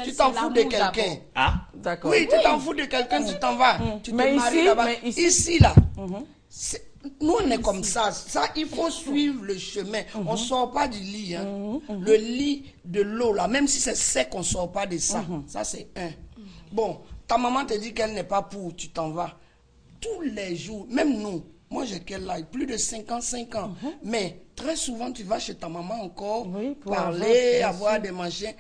Tu t'en fous de quelqu'un. Ah, d'accord. Oui, tu t'en fous de quelqu'un, tu t'en vas. Tu te maries là-bas. Ici, là, nous, on est comme ça. Ça, il faut suivre le chemin. On ne sort pas du lit. Hein. Le lit de l'eau, là, même si c'est sec, on ne sort pas de ça. Ça, c'est un. Bon, ta maman te dit qu'elle n'est pas pour, tu t'en vas. Tous les jours, même nous, moi j'ai quel âge? Plus de 55 ans. Mais très souvent, tu vas chez ta maman encore, parler, avoir des machins.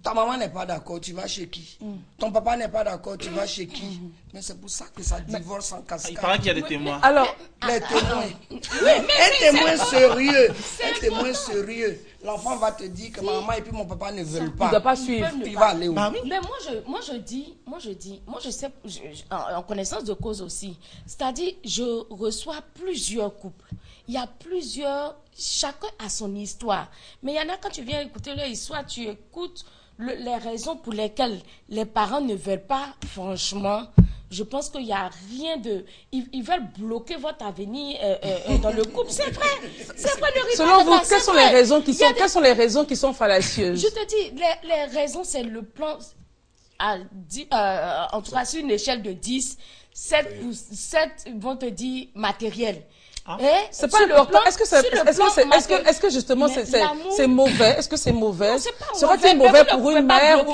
Ta maman n'est pas d'accord, tu vas chez qui? Ton papa n'est pas d'accord, tu vas chez qui? Mais c'est pour ça que ça divorce en cascade. Il paraît qu'il y a des témoins. Alors, les témoins. Un témoin sérieux. Un témoin sérieux. L'enfant va te dire que maman et puis mon papa ne veulent pas. Il ne doit pas suivre. Il va aller où? Mais moi je sais, en connaissance de cause aussi, c'est-à-dire je reçois plusieurs couples. Il y a plusieurs, chacun a son histoire. Mais il y en a quand tu viens écouter leur histoire, tu écoutes les raisons pour lesquelles les parents ne veulent pas, franchement. Je pense qu'il n'y a rien de... Ils veulent bloquer votre avenir dans le couple. C'est vrai. C'est vrai, ne Selon vous, quelles sont les raisons qui sont fallacieuses? Je te dis, les raisons, c'est le plan... en tout cas, sur une échelle de 10, 7 vont te dire matériel. C'est pas important. Est-ce que justement c'est mauvais? Est-ce que c'est mauvais? Serait-il mauvais pour une mère?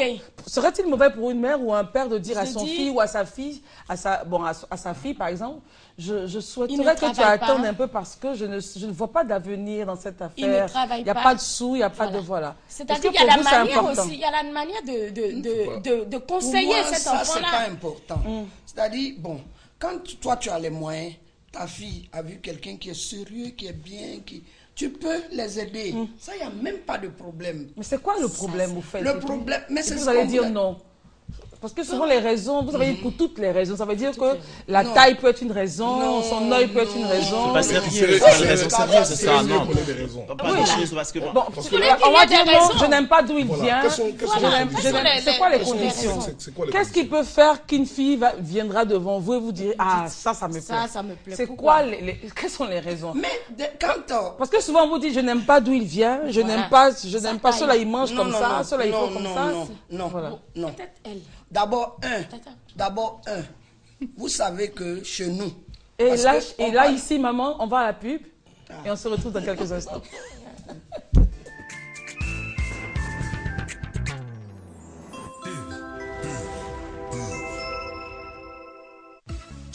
Serait-il mauvais pour une mère ou un père de dire à son fille ou à sa fille, à sa fille par exemple, je souhaiterais que tu attendes un peu parce que je ne vois pas d'avenir dans cette affaire. Il n'y a pas de sous, il n'y a pas de voilà. C'est-à-dire qu'il y a la manière aussi, il y a la manière de conseiller cet enfant-là. Ça, c'est pas important. C'est-à-dire, bon, quand toi tu as les moyens, ta fille a vu quelqu'un qui est sérieux, qui est bien, tu peux les aider. Ça, il n'y a même pas de problème. Mais c'est quoi le problème, vous faites? Le problème, mais c'est vous allez dire non. Parce que souvent les raisons, vous avez dit pour toutes les raisons, ça veut dire que la taille peut être une raison, son œil peut être une raison. C'est pas sérieux, c'est une raison sérieuse, c'est ça, non. Pas des choses parce que... Bon, on va dire non, je n'aime pas d'où il vient. C'est quoi les conditions? Qu'est-ce qui peut faire qu'une fille viendra devant vous et vous dire ah ça me plaît? Ça me plaît. C'est quoi quelles sont les raisons? Mais quand parce que souvent on vous dit je n'aime pas d'où il vient, je n'aime pas, ceux-là ils mangent comme ça, ceux-là ils font comme ça. Non. Peut-être elle. D'abord, vous savez que chez nous... Et là, ici, maman, on va à la pub et on se retrouve dans quelques instants.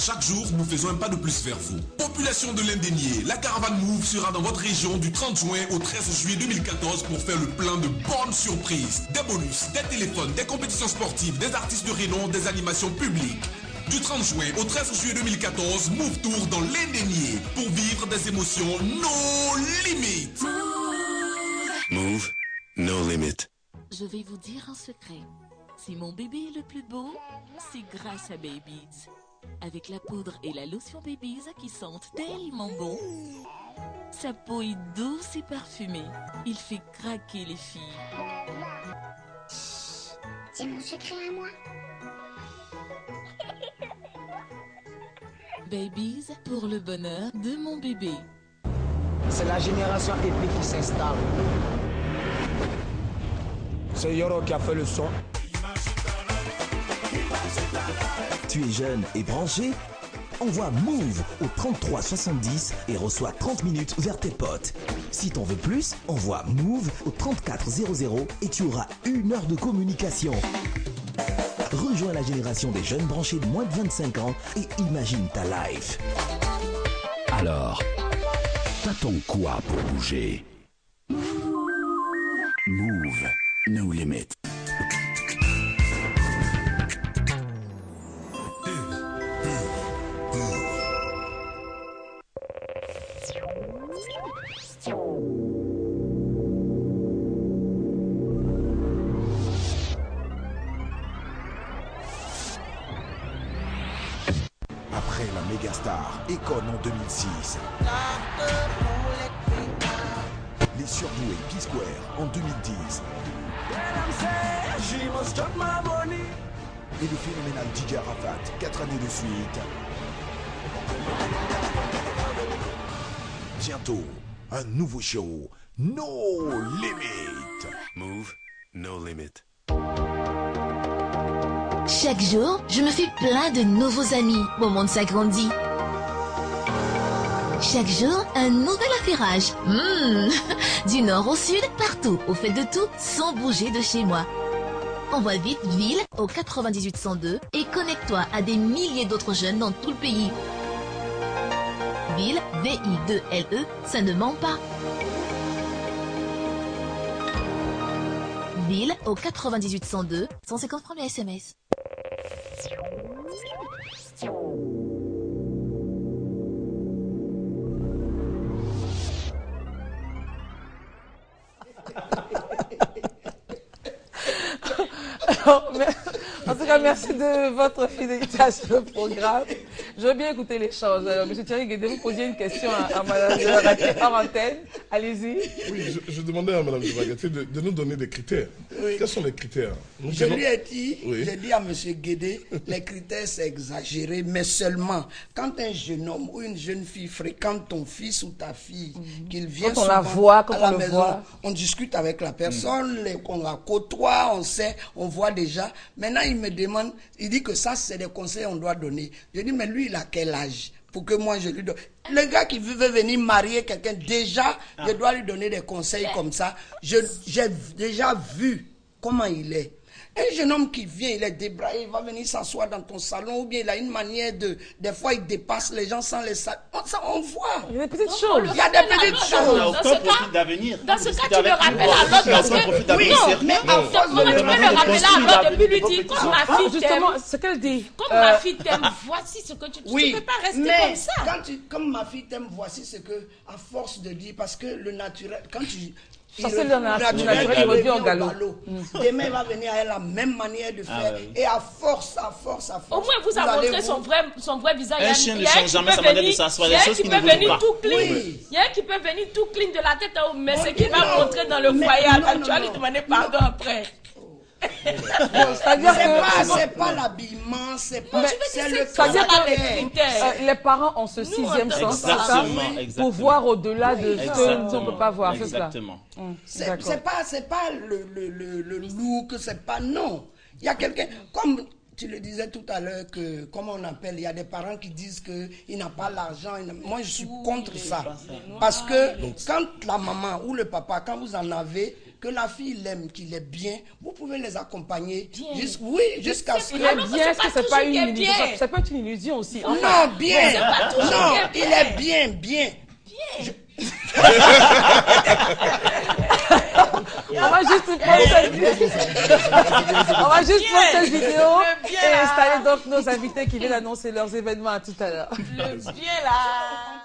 Chaque jour, nous faisons un pas de plus vers vous. Population de l'Indénié, la caravane Move sera dans votre région du 30 juin au 13 juillet 2014 pour faire le plein de bonnes surprises. Des bonus, des téléphones, des compétitions sportives, des artistes de renom, des animations publiques. Du 30 juin au 13 juillet 2014, Move Tour dans l'Indénié pour vivre des émotions no limit. Move, no limit. Je vais vous dire un secret. Si mon bébé est le plus beau, c'est grâce à Baby's. Avec la poudre et la lotion Baby's qui sentent tellement bon. Sa peau est douce et parfumée. Il fait craquer les filles. C'est mon secret à moi. Baby's pour le bonheur de mon bébé. C'est la génération épique qui s'installe. C'est Yoro qui a fait le son. Tu es jeune et branché? Envoie Move au 33 70 et reçois 30 minutes vers tes potes. Si t'en veux plus, envoie Move au 34 00 et tu auras 1 heure de communication. Rejoins la génération des jeunes branchés de moins de 25 ans et imagine ta life. Alors, t'attends quoi pour bouger? Move, no limit. Après la mégastar Econ en 2006, les surdoués P-Square en 2010 et le phénoménal DJ Arafat 4 années de suite. Bientôt, un nouveau show, No Limit. Move, no limit. Chaque jour, je me fais plein de nouveaux amis. Mon monde s'agrandit. Chaque jour, un nouvel affairage. Du nord au sud, partout, au fait de tout, sans bouger de chez moi. Envoie vite Ville au 98 102 et connecte-toi à des milliers d'autres jeunes dans tout le pays. Ville, V-I-2-L-E, ça ne ment pas. Ville au 98 102, 150 francs le SMS. En tout cas, merci de votre fidélité à ce programme. Je veux bien écouter l'échange. Monsieur Thierry Guédé, vous posiez une question à Mme Zeragati hors antenne. Allez-y. Oui, je demandais à Mme Zeragati de nous donner des critères. Oui. Quels sont les critères? Je lui ai dit, j'ai dit à M. Guédé, les critères c'est exagéré, mais seulement quand un jeune homme ou une jeune fille fréquente ton fils ou ta fille, qu'il vient quand on la voit, quand à la on maison, voit. On discute avec la personne, on la côtoie, on sait, on voit déjà. Maintenant, il me demande, il dit que ça, c'est des conseils qu'on doit donner. Je dis, mais lui, il a quel âge pour que moi, je lui donne. Le gars qui veut venir marier quelqu'un, déjà, je dois lui donner des conseils comme ça. J'ai déjà vu comment il est. Un jeune homme qui vient, il est débraillé, il va venir s'asseoir dans ton salon, ou bien il a une manière de... Des fois, il dépasse les gens sans les saluer. On voit. Il y a des petites choses. Il y a des petites choses. Il n'y a aucun profit d'avenir. Dans ce cas, tu le rappelles à l'autre parce que... Oui, mais en force tu peux le rappeler à l'autre depuis lui dire, comme ma fille t'aime. Justement, ce qu'elle dit. Comme ma fille t'aime, voici ce que tu... Tu ne peux pas rester comme ça. Comme ma fille t'aime, voici ce que... À force de dire, parce que le naturel... Quand tu... Ça, c'est le naturel qui revient au galop. Demain, il va venir avec la même manière de faire. Et à force. Au moins, vous avez montré son vrai visage. Un chien ne change jamais sa manière de s'asseoir. Il y a des choses qui ne vont pas. Il y a un qui peut venir tout clean de la tête à haut, mais ce qu'il va montrer dans le foyer, tu vas lui demander pardon après. C'est-à-dire que c'est pas l'habillement, c'est le caractère. Les parents ont ce sixième sens pour voir au-delà de ce que on ne peut pas voir. Exactement. C'est pas le look, c'est pas non. Il y a quelqu'un comme tu le disais tout à l'heure que comment on appelle, il y a des parents qui disent que il n'a pas l'argent. Moi je suis contre ça parce que quand la maman ou le papa, quand vous en avez, que la fille l'aime, qu'il est bien, vous pouvez les accompagner. Jusqu'à ce que... Il est bien, est-ce que c'est pas une illusion? Ça peut être une illusion aussi. Non, bien. Non, il est bien. On va juste prendre cette vidéo et installer donc nos invités qui viennent annoncer leurs événements à tout à l'heure. Le bien là.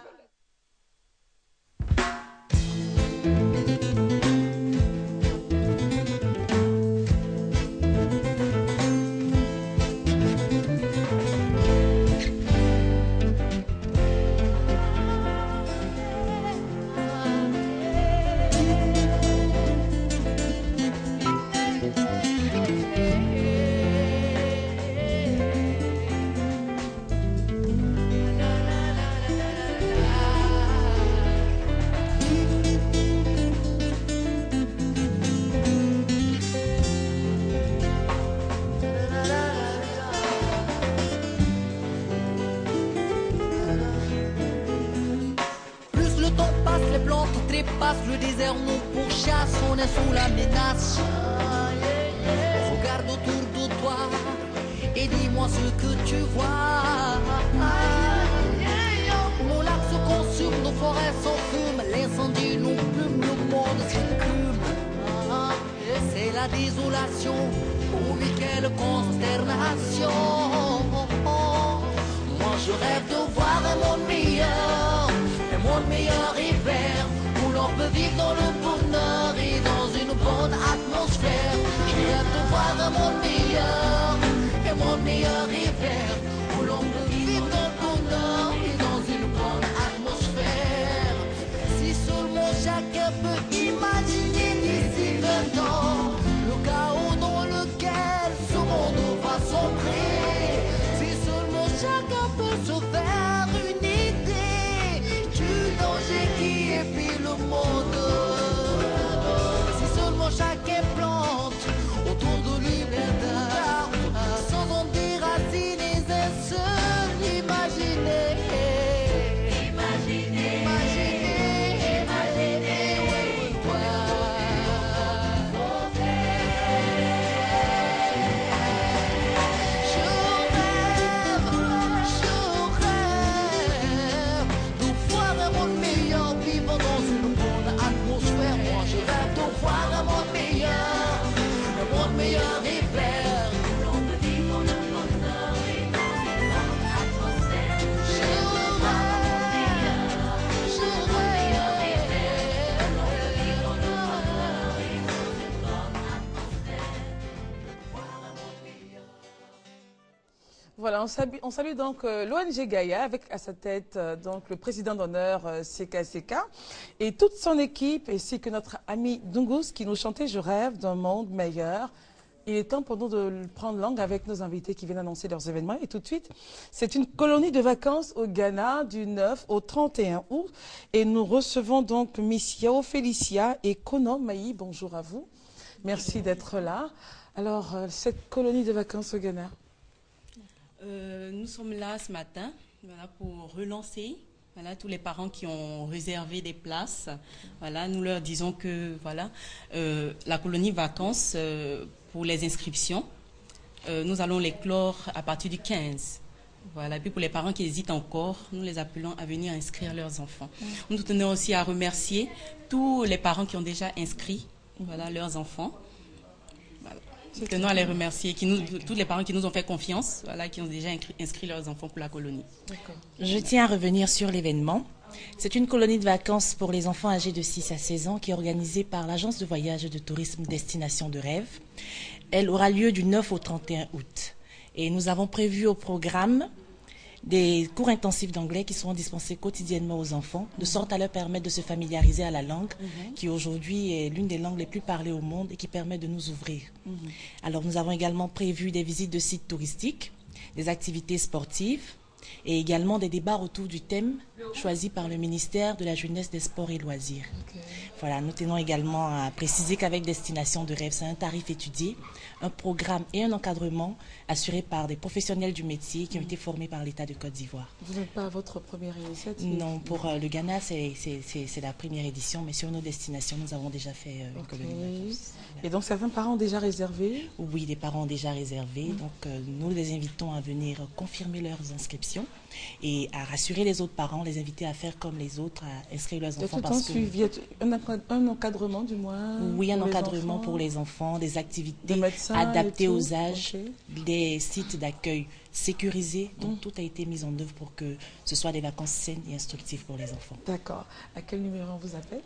Le désert nous pourchasse, on est sous la menace. Regarde autour de toi et dis-moi ce que tu vois. Mon lac se consume, nos forêts s'enfument, l'incendie nous plume, le monde s'écume. C'est la désolation, oh mais quelle consternation. Moi je rêve de voir un monde meilleur hiver. On peut vivre dans le bonheur et dans une bonne atmosphère. Je rêve de voir un meilleur hiver, où l'on peut vivre dans le bonheur et dans une bonne atmosphère. Si seulement chacun peut imaginer d'ici 20 ans le chaos dans lequel ce monde va sombrer. Si seulement chacun peut se faire une idée du danger qui épie le monde. Si seulement chacun plante Voilà, on salue donc l'ONG Gaïa avec à sa tête donc le président d'honneur Seka Seka et toute son équipe, ainsi que notre ami Dungus qui nous chantait « Je rêve d'un monde meilleur ». Il est temps pour nous de prendre langue avec nos invités qui viennent annoncer leurs événements. Et tout de suite, c'est une colonie de vacances au Ghana du 9 au 31 août. Et nous recevons donc Miss Yao Félicia et Kono Maï. Bonjour à vous. Merci d'être là. Alors, cette colonie de vacances au Ghana. Nous sommes là ce matin pour relancer tous les parents qui ont réservé des places. Nous leur disons que la colonie vacances pour les inscriptions, nous allons les clore à partir du 15. Et puis pour les parents qui hésitent encore, nous les appelons à venir inscrire leurs enfants. Nous tenons aussi à remercier tous les parents qui ont déjà inscrit leurs enfants. Nous tenons à les remercier, tous les parents qui nous ont fait confiance, qui ont déjà inscrit leurs enfants pour la colonie. Je tiens à revenir sur l'événement. C'est une colonie de vacances pour les enfants âgés de 6 à 16 ans qui est organisée par l'agence de voyage et de tourisme Destination de Rêve. Elle aura lieu du 9 au 31 août. Et nous avons prévu au programme des cours intensifs d'anglais qui seront dispensés quotidiennement aux enfants, de sorte à leur permettre de se familiariser à la langue, qui aujourd'hui est l'une des langues les plus parlées au monde et qui permet de nous ouvrir. Alors nous avons également prévu des visites de sites touristiques, des activités sportives et également des débats autour du thème choisi par le ministère de la Jeunesse, des Sports et Loisirs. Nous tenons également à préciser qu'avec Destination de Rêve, c'est un tarif étudié, un programme et un encadrement assurés par des professionnels du métier qui ont été formés par l'État de Côte d'Ivoire. Vous n'êtes pas à votre première initiative? Non, pour le Ghana, c'est la première édition, mais sur nos destinations, nous avons déjà fait une colonie de vacances. Et donc certains parents ont déjà réservé? Oui, des parents ont déjà réservé. Donc nous les invitons à venir confirmer leurs inscriptions et à rassurer les autres parents, les inviter à faire comme les autres, à inscrire leurs enfants. Un encadrement du moins? Oui, un encadrement pour les enfants, des activités adaptées aux âges, des sites d'accueil sécurisés. Donc tout a été mis en œuvre pour que ce soit des vacances saines et instructives pour les enfants. D'accord. À quel numéro on vous appelle?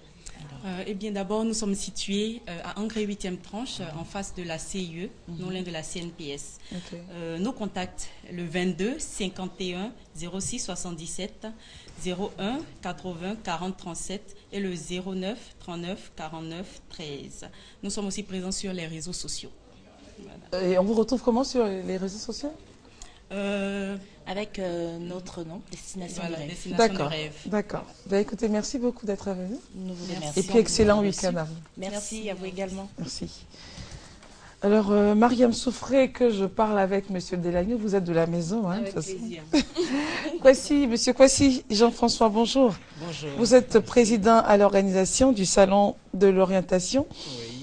Eh bien, d'abord, nous sommes situés à Angré 8e tranche, en face de la CIE, non loin de la CNPS. Nos contacts, le 22 51 06 77 01 80 40 37 et le 09 39 49 13. Nous sommes aussi présents sur les réseaux sociaux. Et on vous retrouve comment sur les réseaux sociaux? Avec notre nom, Destination de Rêve. D'accord. Écoutez, merci beaucoup d'être venu. Nous vous remercions. Et puis excellent week-end à vous. Merci à vous également. Merci. Alors, Mariam Soufré, que je parle avec Monsieur Delagno, vous êtes de la maison. Avec plaisir. Monsieur Kwasi, Jean-François, bonjour. Bonjour. Vous êtes président à l'organisation du Salon de l'orientation.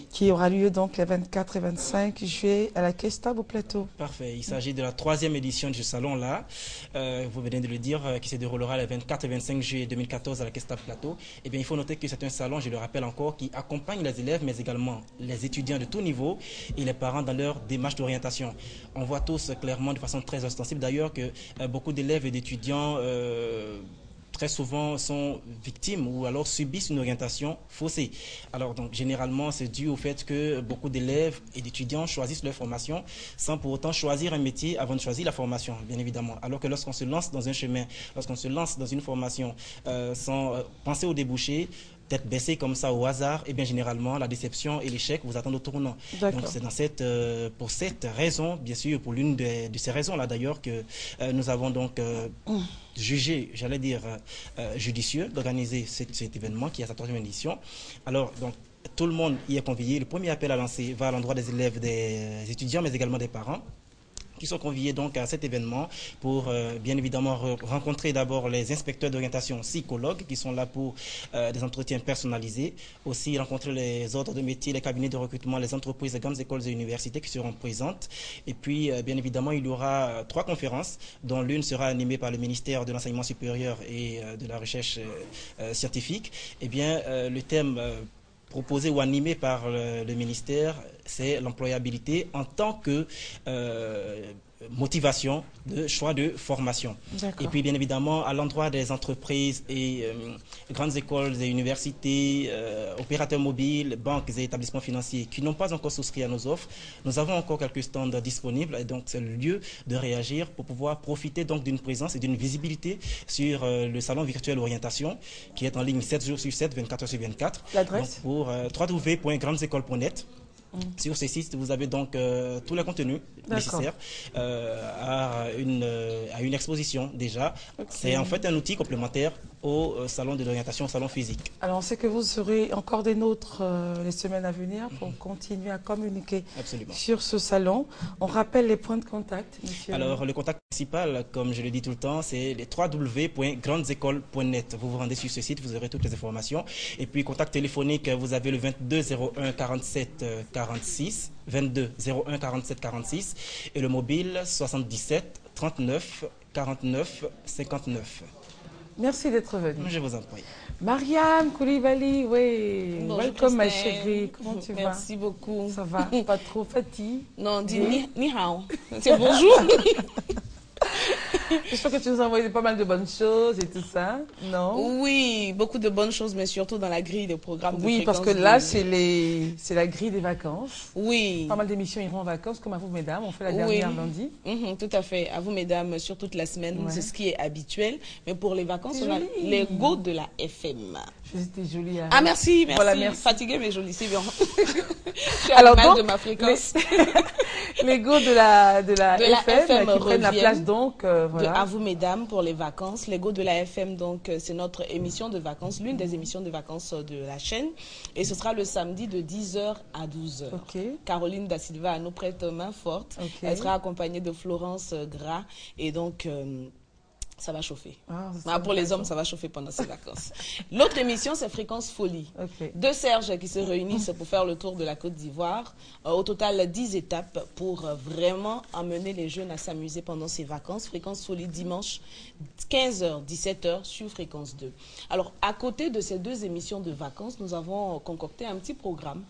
Qui aura lieu donc les 24 et 25 juillet à la Kestab au Plateau. Parfait. Il s'agit de la 3e édition de ce salon-là. Vous venez de le dire, qui se déroulera les 24 et 25 juillet 2014 à la Kestab Plateau. Eh bien, il faut noter que c'est un salon, je le rappelle encore, qui accompagne les élèves, mais également les étudiants de tout niveau et les parents dans leur démarche d'orientation. On voit tous clairement, de façon très ostensible d'ailleurs, que beaucoup d'élèves et d'étudiants très souvent sont victimes ou alors subissent une orientation faussée. Alors donc généralement c'est dû au fait que beaucoup d'élèves et d'étudiants choisissent leur formation sans pour autant choisir un métier avant de choisir la formation, bien évidemment. Alors que lorsqu'on se lance dans un chemin, lorsqu'on se lance dans une formation sans penser au débouché, tête baissée comme ça au hasard, et bien généralement la déception et l'échec vous attendent au tournant. Donc c'est pour cette raison, bien sûr, pour l'une de ces raisons-là d'ailleurs que nous avons donc jugé, j'allais dire, judicieux d'organiser cet événement qui est à sa 3e édition. Alors donc tout le monde y est convié. Le premier appel à lancer va à l'endroit des élèves, des étudiants, mais également des parents, qui sont conviés donc à cet événement pour bien évidemment rencontrer d'abord les inspecteurs d'orientation psychologues qui sont là pour des entretiens personnalisés, aussi rencontrer les ordres de métier, les cabinets de recrutement, les entreprises, les grandes écoles et universités qui seront présentes. Et puis bien évidemment il y aura 3 conférences dont l'une sera animée par le ministère de l'enseignement supérieur et de la recherche scientifique. Et bien le thème proposé ou animé par le ministère c'est l'employabilité en tant que motivation de choix de formation. Et puis bien évidemment à l'endroit des entreprises et grandes écoles et universités, opérateurs mobiles, banques et établissements financiers qui n'ont pas encore souscrit à nos offres, nous avons encore quelques stands disponibles et donc c'est le lieu de réagir pour pouvoir profiter donc d'une présence et d'une visibilité sur le salon virtuel orientation qui est en ligne 7 jours sur 7, 24 heures sur 24. L'adresse pour www.grandesécoles.net. Sur ces sites, vous avez donc tout le contenu nécessaire à une exposition déjà. C'est en fait un outil complémentaire au salon de l'orientation, au salon physique. Alors on sait que vous serez encore des nôtres les semaines à venir pour continuer à communiquer sur ce salon. On rappelle les points de contact, monsieur. Alors le contact principal, comme je le dis tout le temps, c'est les www.grandesécoles.net. Vous vous rendez sur ce site, vous aurez toutes les informations. Et puis contact téléphonique, vous avez le 22 01 47 46, 22 01 47 46 et le mobile 77 39 49 59. Merci d'être venue. Je vous en prie. Mariam Koulibaly, oui. Bonjour, welcome ma chérie. Comment tu vas? Merci beaucoup. Ça va? Pas trop fatigué? Non, dis ni hao. C'est bonjour. J'espère que tu nous as envoyé pas mal de bonnes choses et tout ça, non? Oui, beaucoup de bonnes choses, mais surtout dans la grille des programmes. Oui, parce que là, c'est la grille des vacances. Oui. Pas mal d'émissions iront en vacances, comme à vous, mesdames. On fait la dernière lundi. Tout à fait. À vous, mesdames, sur toute la semaine. C'est ce qui est habituel. Mais pour les vacances, on a les go de la FM. C'était joli. Ah, merci, merci. Voilà, merci. Fatiguée, mais jolie, c'est bien. Je Alors, donc, de ma fréquence. Les go de la FM qui prennent la place, donc, voilà. À vous, mesdames, pour les vacances. Les go de la FM, donc, c'est notre émission de vacances, l'une des émissions de vacances de la chaîne. Et ce sera le samedi de 10h à 12h. Caroline Da Silva nous prête main forte. Elle sera accompagnée de Florence Gras. Et donc... ça va chauffer. Pour les hommes, ça va chauffer pendant ces vacances. L'autre émission, c'est Fréquence Folie. Deux Serge qui se réunissent pour faire le tour de la Côte d'Ivoire. Au total, 10 étapes pour vraiment amener les jeunes à s'amuser pendant ces vacances. Fréquence Folie dimanche, 15h, 17h sur Fréquence 2. Alors, à côté de ces deux émissions de vacances, nous avons concocté un petit programme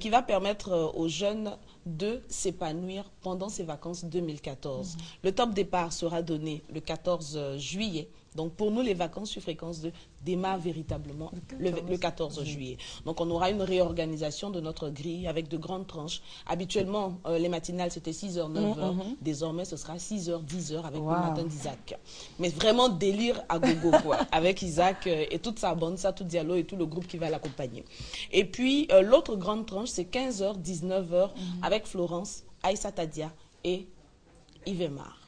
qui va permettre aux jeunes de s'épanouir pendant ces vacances 2014. Le top départ sera donné le 14 juillet. Donc pour nous, les vacances sur Fréquence 2 démarrent véritablement le 14 juillet. Donc on aura une réorganisation de notre grille avec de grandes tranches. Habituellement, les matinales, c'était 6h, 9h. Désormais, ce sera 6h, 10h avec le matin d'Isaac. Mais vraiment délire à gogo, quoi. Avec Isaac et toute sa bande, tout Diallo et tout le groupe qui va l'accompagner. Et puis, l'autre grande tranche, c'est 15h, 19h avec Florence, Aïssa Tadia et Yvemar.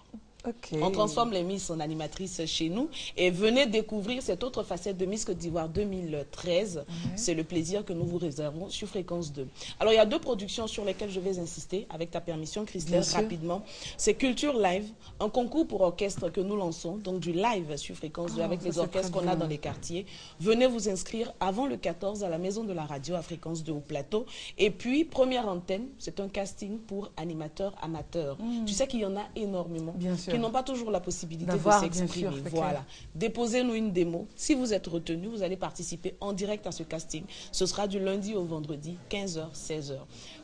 On transforme les Miss en animatrices chez nous et venez découvrir cette autre facette de Miss Côte d'Ivoire 2013. C'est le plaisir que nous vous réservons sur Fréquence 2. Alors, il y a deux productions sur lesquelles je vais insister, avec ta permission, Christelle, rapidement. C'est Culture Live, un concours pour orchestre que nous lançons, donc du live sur Fréquence 2 avec les orchestres qu'on a dans les quartiers. Venez vous inscrire avant le 14 à la Maison de la Radio à Fréquence 2 au plateau. Et puis, première antenne, c'est un casting pour animateurs amateurs. Tu sais qu'il y en a énormément. Bien sûr. Qui n'ont pas toujours la possibilité de s'exprimer. Voilà. Déposez-nous une démo. Si vous êtes retenu, vous allez participer en direct à ce casting. Ce sera du lundi au vendredi, 15h, 16h.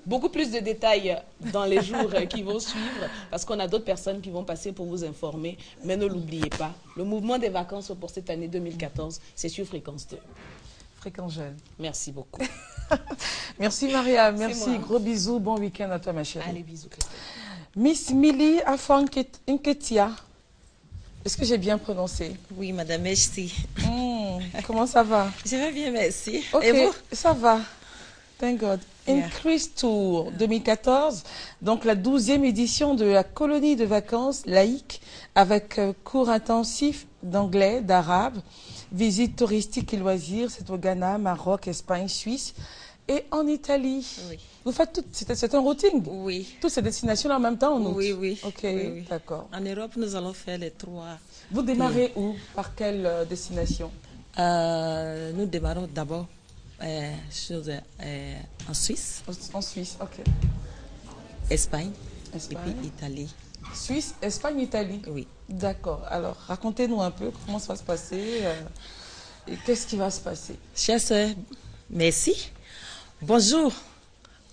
Beaucoup plus de détails dans les jours qui vont suivre, parce qu'on a d'autres personnes qui vont passer pour vous informer. Mais ne l'oubliez pas, le mouvement des vacances pour cette année 2014, c'est sur Fréquence 2. Fréquence Jeune. Merci beaucoup. Merci Maria, merci. Gros bisous, bon week-end à toi ma chérie. Allez, bisous. Miss Milly Afanketia. Est-ce que j'ai bien prononcé? Oui, madame, merci. Comment ça va? Je vais bien, merci. Ok, et vous? Ça va. Thank God. Increase Tour 2014, donc la 12e édition de la colonie de vacances laïque avec cours intensifs d'anglais, d'arabe, visites touristiques et loisirs, c'est au Ghana, Maroc, Espagne, Suisse et en Italie. Oui. Vous faites tout, c'est un routing? Oui. Toutes ces destinations en même temps en août? Oui, oui. Ok, oui. d'accord. En Europe, nous allons faire les 3. Vous démarrez où? Par quelle destination? Nous démarrons d'abord en Suisse. En Suisse, ok. Espagne. Et puis Italie. Suisse, Espagne, Italie? Oui. D'accord. Alors, racontez-nous un peu comment ça va se passer et qu'est-ce qui va se passer? Chers sœurs, merci. Bonjour.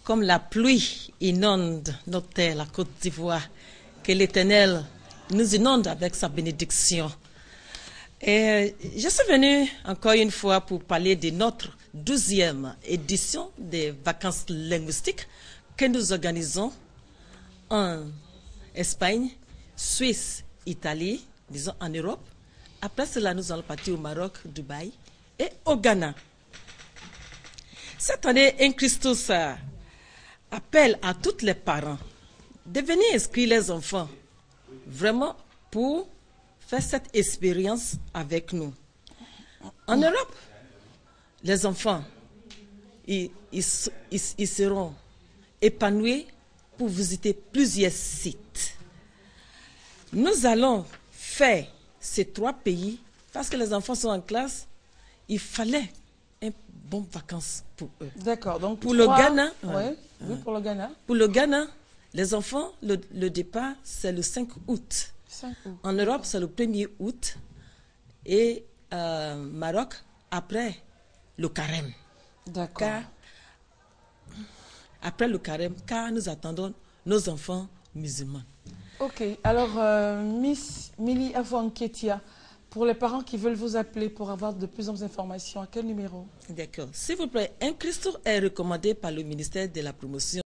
comme la pluie inonde notre terre, la Côte d'Ivoire, que l'Éternel nous inonde avec sa bénédiction. Et je suis venue encore une fois pour parler de notre 12e édition des vacances linguistiques que nous organisons en Espagne, Suisse, Italie, disons en Europe. Après cela, nous allons partir au Maroc, Dubaï et au Ghana. Cette année, un Christus appelle à tous les parents de venir inscrire les enfants, vraiment pour faire cette expérience avec nous. En Europe, les enfants, ils seront épanouis pour visiter plusieurs sites. Nous allons faire ces 3 pays parce que les enfants sont en classe. Il fallait un bon vacances pour eux. D'accord. Donc pour le Ghana, oui, pour le Ghana. Pour le Ghana, les enfants, le départ c'est le 5 août. 5 août. En Europe, c'est le 1er août et Maroc après le carême. D'accord. Après le carême, car nous attendons nos enfants musulmans. Ok, alors Miss Milly Afonketia, pour les parents qui veulent vous appeler pour avoir de plus amples informations, à quel numéro? D'accord. S'il vous plaît, un Christ est recommandé par le ministère de la Promotion